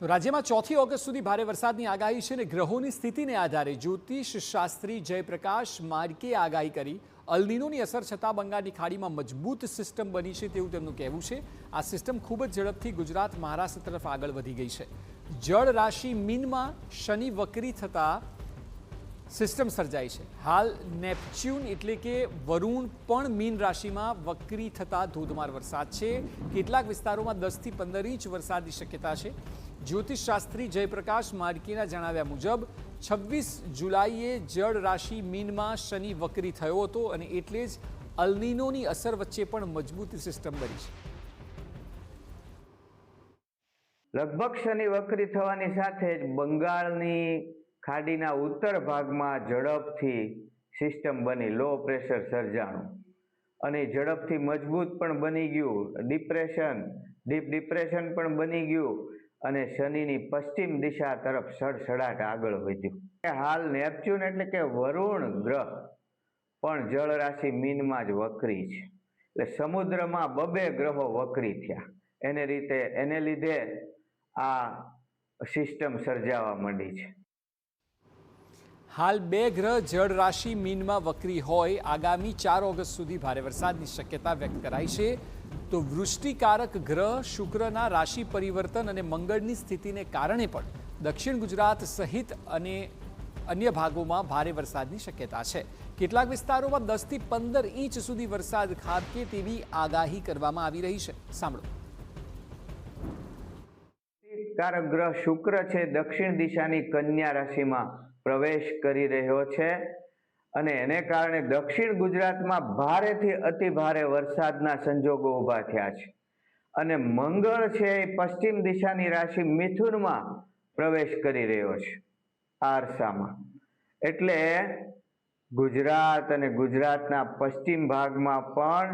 તો રાજ્યમાં 4 ઓગસ્ટ સુધી ભારે વરસાદની આગાહી છે ને ગ્રહોની સ્થિતિને આધારે જ્યોતિષ શાસ્ત્રી જયપ્રકાશ માર્કેએ આગાહી કરી અલનીનોની અસર છતાં બંગાળની ખાડીમાં મજબૂત સિસ્ટમ બની છે તેવું તેમનું કહેવું છે। આ સિસ્ટમ ખૂબ જ ઝડપથી ગુજરાત મહારાષ્ટ્ર તરફ આગળ વધી ગઈ છે। જળ રાશિ મીનમાં શનિ વક્રી થતાં સિસ્ટમ સર્જાઈ છે। હાલ નેપચ્યુન એટલે કે વરુણ પણ મીન રાશિમાં વક્રી થતાં ધોધમાર વરસાદ છે। કેટલાક વિસ્તારોમાં 10 થી 15 ઇંચ વરસાદની શક્યતા છે। જ્યોતિષ શાસ્ત્રી જયપ્રકાશ માર્કેના જણાવ્યા મુજબ 26 જુલાઈએ જળ રાશિ મીનમાં શનિ વક્રી થયો હતો અને એટલે જ અલનીનોની અસર વચ્ચે પણ મજબૂત સિસ્ટમ બની છે। લગભગ શનિ વક્રી થવાની સાથે જ બંગાળની ખાડીના ઉત્તર ભાગમાં ઝડપથી સિસ્ટમ બની, લો પ્રેશર સર્જાણું અને ઝડપથી મજબૂત પણ બની ગયું, ડીપ ડિપ્રેશન પણ બની ગયું અને શનિની પશ્ચિમ દિશા તરફ સડસડાટ આગળ વધ્યું। હાલ નેપચ્યુન એટલે કે વરુણ ગ્રહ પણ જળ રાશિ મીનમાં જ વક્રી છે, એટલે સમુદ્રમાં 2 ગ્રહો વક્રી થયા, એને લીધે આ સિસ્ટમ સર્જાવા માંડી છે। હાલ 2 ગ્રહ જળ રાશિ મીનમાં વક્રી હોય આગામી 4 ઓગસ્ટ સુધી ભારે વરસાદની શક્યતા વ્યક્ત કરાઈ છે। તો વૃષ્ટિકારક ગ્રહ શુક્રના રાશિ પરિવર્તન અને મંગળની સ્થિતિને કારણે પણ દક્ષિણ ગુજરાત સહિત અને અન્ય ભાગોમાં ભારે વરસાદની શક્યતા છે। કેટલાક વિસ્તારોમાં 10 થી 15 ઇંચ સુધી વરસાદ ખાબકે તેવી આગાહી કરવામાં આવી રહી છે। સાંભળો। કારક ગ્રહ શુક્ર છે દક્ષિણ દિશાની કન્યા રાશિમાં પ્રવેશ કરી રહ્યો છે અને એને કારણે દક્ષિણ ગુજરાતમાં ભારેથી અતિ ભારે વરસાદના સંજોગો ઊભા થયા છે અને મંગળ છે એ પશ્ચિમ દિશાની રાશિ મિથુનમાં પ્રવેશ કરી રહ્યો છે આરસામાં, એટલે ગુજરાત અને ગુજરાતના પશ્ચિમ ભાગમાં પણ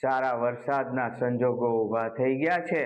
સારા વરસાદના સંજોગો ઊભા થઈ ગયા છે।